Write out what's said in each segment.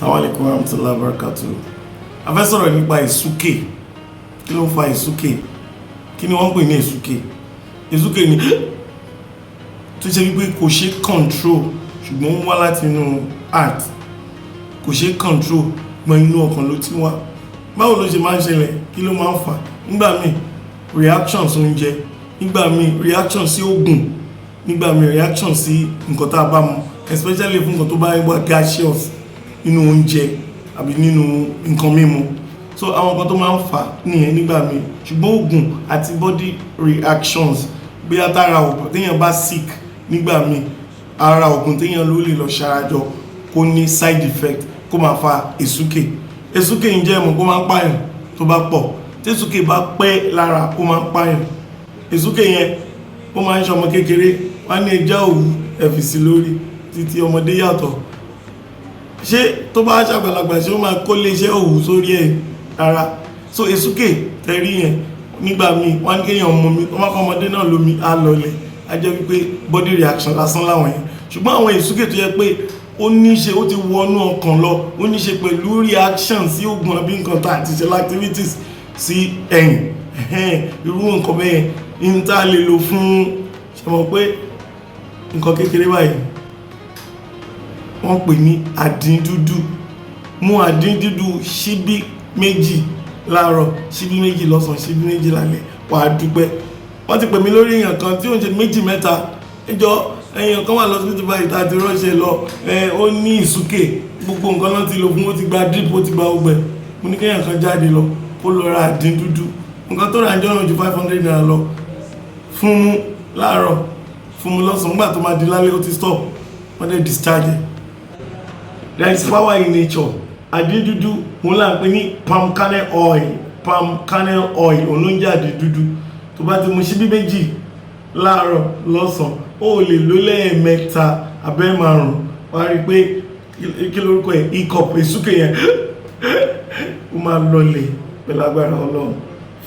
Assalamu alaikum warahmatullahi wabarakatuh. A fẹ́ sọ̀rọ̀ nípa ìsúkè. Kí ló ń fa ìsúkè? Kí ni wọ́n ń pè ní ìsúkè? Ìsúkè ni tó ṣe wípé kò ṣe control ṣùgbọ́n ó wá láti inú heart. Kò ṣe control gbọ́n inú ọkàn ló ti wá. Báwo ló ṣe máa ń ṣẹlẹ̀? Kí ló máa ń fà? Nígbà míì reaction sí oúnjẹ, nígbà míì reaction sí oògùn, nígbà míì reaction sí nǹkan tá a bá mu, especially fún nǹkan tó bá wà gaseous nínú oúnjẹ àbí nínú nǹkan mímu. So àwọn nǹkan tó máa ń fà nìyẹn nígbà míì, ṣùgbọ́n oògùn àti body reactions bí atara oògùn téèyàn bá sick nígbà míì, ara oògùn téèyàn ló lè lọ ṣarajọ kó ní side effect kó máa fa ìsúkè. Ìsúkè ń jẹ́ ẹ̀mọ̀ kó máa ń pààyàn tó bá pọ̀, tí ìsúkè bá pẹ́ lára ó máa ń pààyàn. Ìsúkè yẹn ó máa ń ṣe ọmọ kékeré, wọ́n á ní ẹja òwú ẹ̀fì sí lórí, títí ọmọdé yàtọ̀. Ṣé tó bá ṣàgbàlagbà ṣé ó máa kó lè ṣe òwú sórí ẹ̀ rárá? So ìsúkè tẹ̀rí yẹn nígbà míì wọ́n á ní kéèyàn mọ mi, wọ́n máa kọ́ ọmọdé náà lómi á lọlẹ̀, á jẹ́ wípé body reaction lásán láwọn yẹn. Ṣùgbọ́n àwọn ìsúkè tó yẹ pé ó ní ṣe, ó ti wọnú ọkàn lọ, ó ní ṣe pẹ̀lú reaction sí oògùn àbí nǹkan tá àti ṣe activities sí ẹ̀yìn, irú nǹkan bẹ́ẹ̀ ní tá a lè lò fún, ṣe mọ̀ pé nǹkan kékeré báyìí wọ́n pè ní àdín dúdú. Mú àdín dúdú ṣíbí méjì láàárọ̀, ṣíbí méjì lọ́sàn-án, ṣíbí méjì lálẹ́, wà á dúpẹ́. Wọ́n ti pè mí lórí èèyàn kan tí ó ń ṣe méjì mẹ́ta, ẹjọ́ èèyàn kan wà lọ́sibítù báyìí tá a ti ránṣẹ́ lọ, ó ní ìsúkè, gbogbo nǹkan náà ti lò fún, ó ti gba drip, ó ti gba ọgbẹ́. Mo ní kéèyàn kan jáde lọ kó lọ ra àdín dúdú, nǹkan tó rà ń jọ́nà ju 500 naira lọ, fún mú láàárọ̀, fún mú lọ́sàn-án, nígbà tó máa di lálẹ́ ó ti stop, wọ́n dẹ̀ discharge. There is power in nature. Àdín dúdú òun là ń pè ní palm kernel oil, òun ló ń jẹ́ àdín dúdú. Tó bá ti mu ṣíbí méjì láàárọ̀ lọ́sàn-án, ó lè lò lẹ́ẹ̀mẹ́ta abẹ́ márùn-ún, wá rí pé kí lórúkọ ẹ̀, hiccup, ìsúkè yẹn ó máa lọlẹ̀ pẹ̀lú agbára Ọlọ́run.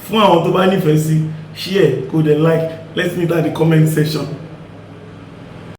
Fún àwọn tó bá nífẹ̀ẹ́ sí, share, go there, like, let's meet at the comment section.